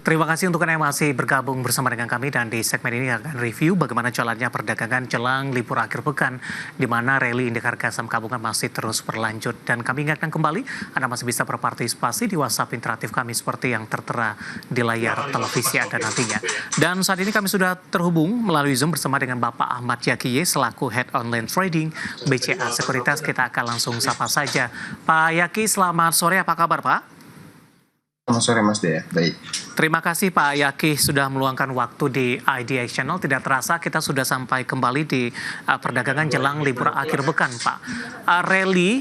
Terima kasih untuk Anda yang masih bergabung bersama dengan kami dan di segmen ini akan review bagaimana jalannya perdagangan jelang libur akhir pekan di mana rally indeks harga saham gabungan masih terus berlanjut dan kami ingatkan kembali Anda masih bisa berpartisipasi di WhatsApp interaktif kami seperti yang tertera di layar televisi Anda nantinya. Dan saat ini kami sudah terhubung melalui Zoom bersama dengan Bapak Ahmad Yakiye selaku Head Online Trading BCA Sekuritas. Kita akan langsung sapa saja. Pak Yaki, selamat sore, apa kabar Pak? Selamat sore Mas Dea, baik. Terima kasih Pak Yaki sudah meluangkan waktu di IDI Channel. Tidak terasa kita sudah sampai kembali di perdagangan jelang libur akhir pekan Pak. Rally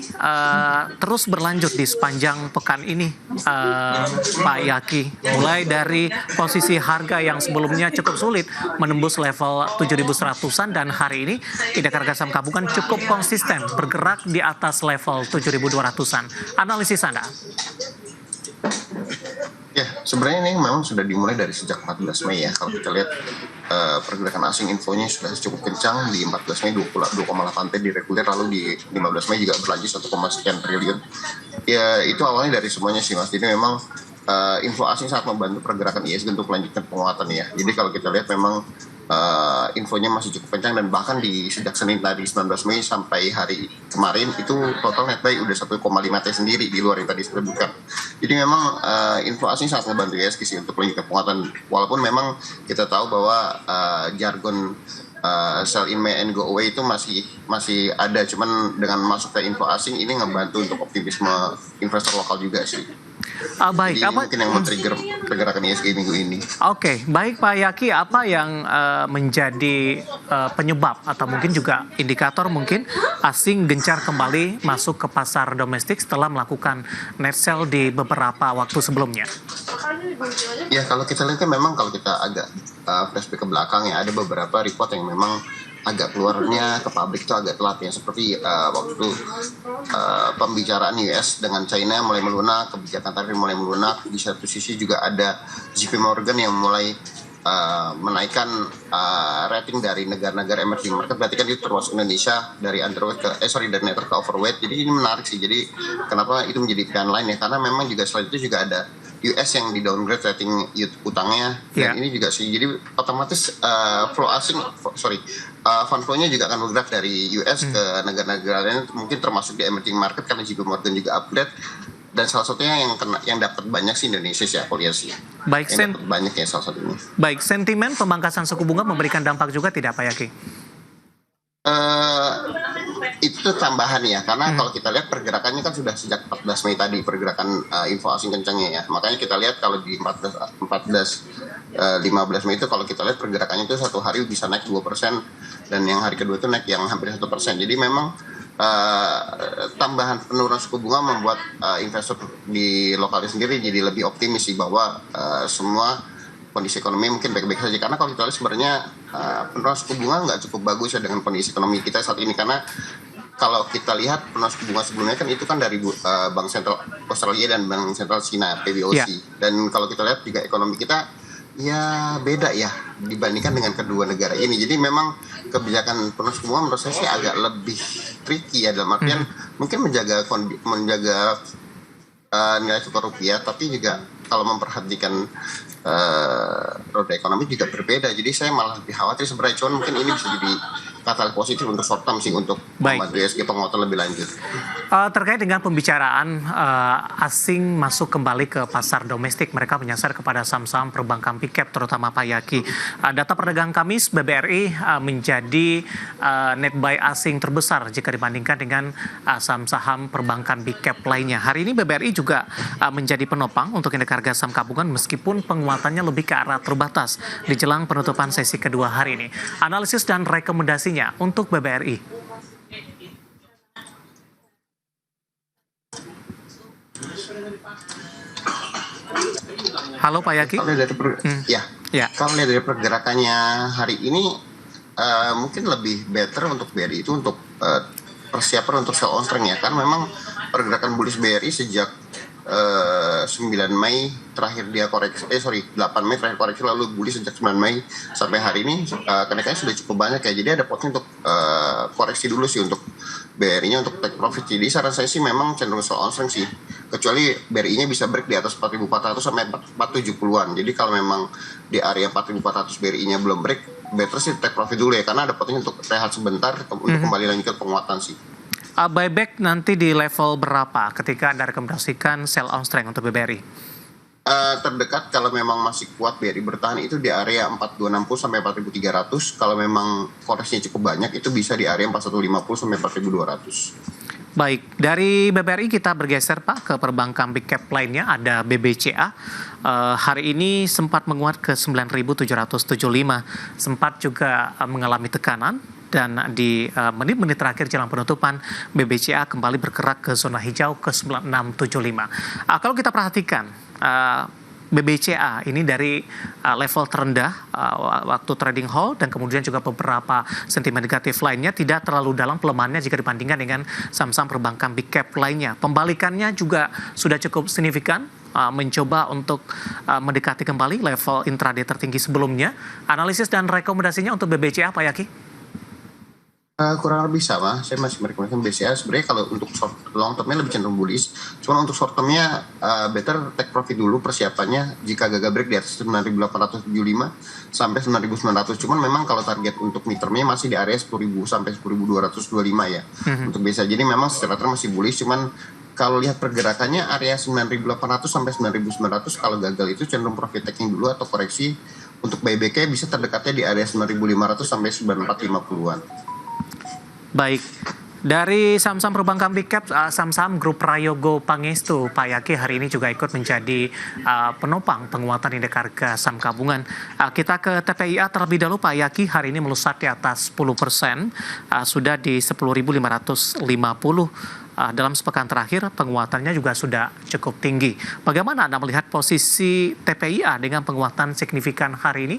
terus berlanjut di sepanjang pekan ini Pak Yaki. Mulai dari posisi harga yang sebelumnya cukup sulit menembus level 7.100-an dan hari ini indeks harga saham gabungan cukup konsisten bergerak di atas level 7.200-an. Analisis Anda? Ya, sebenarnya ini memang sudah dimulai dari sejak 14 Mei ya. Kalau kita lihat pergerakan asing infonya sudah cukup kencang di 14 Mei 2,8 T di reguler, lalu di 15 Mei juga berlanjut 1, sekian triliun. Ya, itu awalnya dari semuanya sih Mas. Jadi memang info asing sangat membantu pergerakan ISG untuk melanjutkan penguatan ya. Jadi kalau kita lihat memang infonya masih cukup kencang dan bahkan di sejak Senin tadi 19 Mei sampai hari kemarin itu total net buy udah 1,5 T sendiri di luar yang tadi disebutkan. Jadi memang info asing sangat membantu ISG sih untuk melanjutkan penguatan, walaupun memang kita tahu bahwa jargon sell in May and go away itu masih ada, cuman dengan masuknya info asing ini ngebantu untuk optimisme investor lokal juga sih. Baik, jadi mungkin yang men-trigger pergerakan ISG minggu ini. Oke, baik Pak Yaki, apa yang menjadi penyebab atau mungkin juga indikator mungkin asing gencar kembali masuk ke pasar domestik setelah melakukan net sell di beberapa waktu sebelumnya? Ya, kalau kita lihat kan memang kalau kita agak flashback ke belakang ya, ada beberapa report yang memang agak keluarnya ke publik itu agak telat ya, seperti waktu itu pembicaraan US dengan China mulai melunak, kebijakan tarif mulai melunak. Di satu sisi juga ada JP Morgan yang mulai menaikkan rating dari negara-negara emerging market, berarti kan itu termasuk Indonesia dari underweight dari network ke overweight. Jadi ini menarik sih. Jadi kenapa itu menjadi pilihan lain ya, karena memang juga selain itu juga ada US yang di downgrade rating utangnya dan ini juga sih, jadi otomatis fund flow-nya juga akan bergerak dari US ke negara-negara lain, mungkin termasuk di emerging market karena JP Morgan juga upgrade. Dan salah satunya yang dapat banyak sih Indonesia sih aku lihat sih. Baik, yang dapat banyak ya salah satunya. Baik, sentimen pemangkasan suku bunga memberikan dampak juga tidak Pak Yaki? Itu tambahan ya, karena kalau kita lihat pergerakannya kan sudah sejak 14 Mei tadi pergerakan info asing kencangnya ya. Makanya kita lihat kalau di 15 Mei itu kalau kita lihat pergerakannya itu satu hari bisa naik 2% dan yang hari kedua itu naik yang hampir 1%. Jadi memang tambahan penurunan suku bunga membuat investor di lokalnya sendiri jadi lebih optimis sih bahwa semua kondisi ekonomi mungkin baik-baik saja, karena kalau kita lihat sebenarnya penurunan suku bunga nggak cukup bagus ya dengan kondisi ekonomi kita saat ini, karena kalau kita lihat penurunan suku bunga sebelumnya kan itu kan dari Bank Sentral Australia dan Bank Sentral Cina PBOC dan kalau kita lihat juga ekonomi kita ya beda ya dibandingkan dengan kedua negara ini. Jadi memang kebijakan penurunan suku bunga menurut saya sih agak lebih tricky ya, dalam artian mungkin menjaga nilai tukar rupiah, tapi juga kalau memperhatikan roda ekonomi juga berbeda. Jadi saya malah lebih khawatir sebenarnya, cuman mungkin ini bisa jadi katalis positif untuk short term sih, untuk membantu ISG penguatan lebih lanjut. Terkait dengan pembicaraan asing masuk kembali ke pasar domestik, mereka menyasar kepada saham-saham perbankan big cap terutama Pak Yaki. Data perdagangan Kamis BBRI menjadi net buy asing terbesar jika dibandingkan dengan saham-saham perbankan big cap lainnya. Hari ini BBRI juga menjadi penopang untuk indeks harga saham gabungan meskipun penguatannya lebih ke arah terbatas di jelang penutupan sesi kedua hari ini. Analisis dan rekomendasinya untuk BBRI. Halo Pak Yaki. Kalau lihat dari pergerakannya hari ini mungkin lebih better untuk BRI itu untuk persiapan untuk sell on strength ya, kan memang pergerakan bullish BRI sejak 9 Mei terakhir dia koreksi, 8 Mei terakhir koreksi, lalu bullish sejak 9 Mei sampai hari ini kenaikannya sudah cukup banyak ya. Jadi ada potensi untuk koreksi dulu sih untuk BRI-nya untuk take profit. Jadi saran saya sih memang cenderung sell on strength sih kecuali BRI-nya bisa break di atas 4.400 sampai 470-an. Jadi kalau memang di area 4.400 BRI-nya belum break, better sih take profit dulu ya, karena ada potensi untuk rehat sebentar untuk kembali lanjut ke penguatan sih. Buyback nanti di level berapa ketika Anda rekomendasikan sell on strength untuk BBRI? Terdekat kalau memang masih kuat BRI bertahan itu di area 4.260 sampai 4.300. Kalau memang koreksinya cukup banyak itu bisa di area 4.150 sampai 4.200. Baik, dari BBRI kita bergeser Pak ke perbankan big cap lainnya, ada BBCA. Hari ini sempat menguat ke 9.775, sempat juga mengalami tekanan, dan di menit-menit terakhir jelang penutupan BBCA kembali bergerak ke zona hijau ke 9675. Kalau kita perhatikan BBCA ini dari level terendah waktu trading halt dan kemudian juga beberapa sentimen negatif lainnya tidak terlalu dalam pelemahannya jika dibandingkan dengan saham-saham perbankan big cap lainnya. Pembalikannya juga sudah cukup signifikan, mencoba untuk mendekati kembali level intraday tertinggi sebelumnya. Analisis dan rekomendasinya untuk BBCA Pak Yaki? Kurang lebih sama, saya masih merekomendasikan BCA. Sebenarnya kalau untuk short long termnya lebih cenderung bullish, cuma untuk short termnya better take profit dulu persiapannya jika gagal break di atas 9.875 sampai 9.900. Cuman memang kalau target untuk mid termnya masih di area 10.000 sampai 10.225 ya untuk BCA. Jadi memang secara term masih bullish, cuman kalau lihat pergerakannya area 9.800 sampai 9.900 kalau gagal itu cenderung profit taking dulu atau koreksi. Untuk buyback-nya bisa terdekatnya di area 9.500 sampai 9.450-an. Baik, dari saham-saham perbankan big cap, saham-saham grup Prayogo Pangestu, Pak Yaki hari ini juga ikut menjadi penopang penguatan indeks harga saham gabungan. Kita ke TPIA terlebih dahulu Pak Yaki, hari ini melesat di atas 10%, sudah di 10.550. Dalam sepekan terakhir penguatannya juga sudah cukup tinggi. Bagaimana Anda melihat posisi TPIA dengan penguatan signifikan hari ini?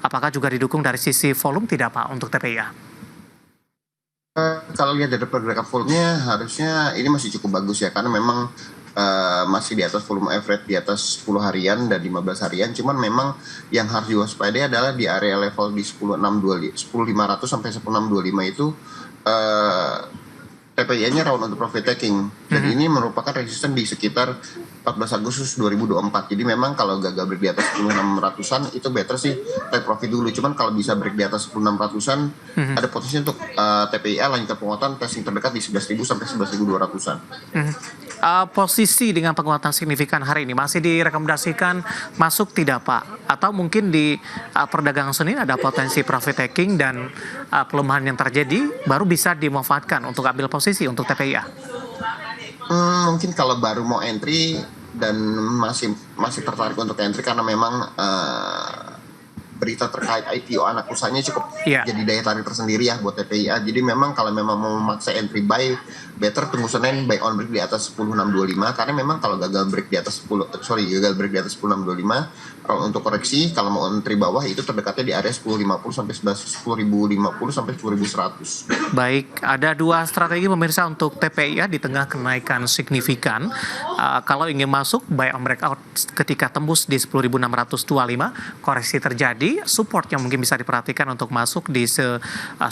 Apakah juga didukung dari sisi volume tidak Pak untuk TPIA? Kalau lihat dari pergerakan volumenya harusnya ini masih cukup bagus ya, karena memang masih di atas volume average di atas 10 harian dan 15 harian. Cuman memang yang harus diwaspadai adalah di area level di 10.500 sampai 10.625 itu TPI-nya rawan untuk profit taking, dan ini merupakan resisten di sekitar 14 Agustus 2024. Jadi memang kalau gagal break di atas 10.600-an itu better sih take profit dulu. Cuman kalau bisa break di atas 10.600-an ada potensi untuk TPIA lanjut penguatan testing terdekat di 11.000 sampai 11.200-an. Posisi dengan penguatan signifikan hari ini masih direkomendasikan masuk tidak Pak? Atau mungkin di perdagangan Senin ada potensi profit taking dan pelemahan yang terjadi baru bisa dimanfaatkan untuk ambil posisi untuk TPIA? Mungkin kalau baru mau entry dan masih tertarik untuk entry karena memang berita terkait IPO anak usahanya cukup jadi daya tarik tersendiri ya buat TPIA. Jadi memang kalau memang mau memaksa entry buy, better tunggu Senin buy on break di atas 10.625, karena memang kalau gagal break di atas 10.625 kalau untuk koreksi kalau mau entry bawah itu terdekatnya di area 10.050 sampai 10.050 sampai 10.100. Baik, ada dua strategi pemirsa untuk TPIA di tengah kenaikan signifikan. Kalau ingin masuk buy on breakout ketika tembus di 10.625, koreksi terjadi, support yang mungkin bisa diperhatikan untuk masuk di 10.050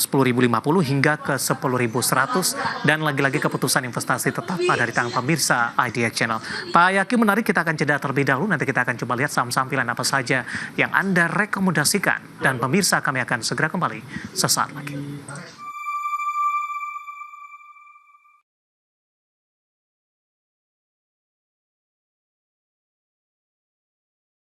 hingga ke 10.100, dan lagi-lagi keputusan investasi tetap ada di tangan pemirsa IDX Channel. Pak Yaki, menarik, kita akan jeda terlebih dahulu, nanti kita akan coba lihat saham-saham pilihan apa saja yang Anda rekomendasikan, dan pemirsa kami akan segera kembali sesaat lagi.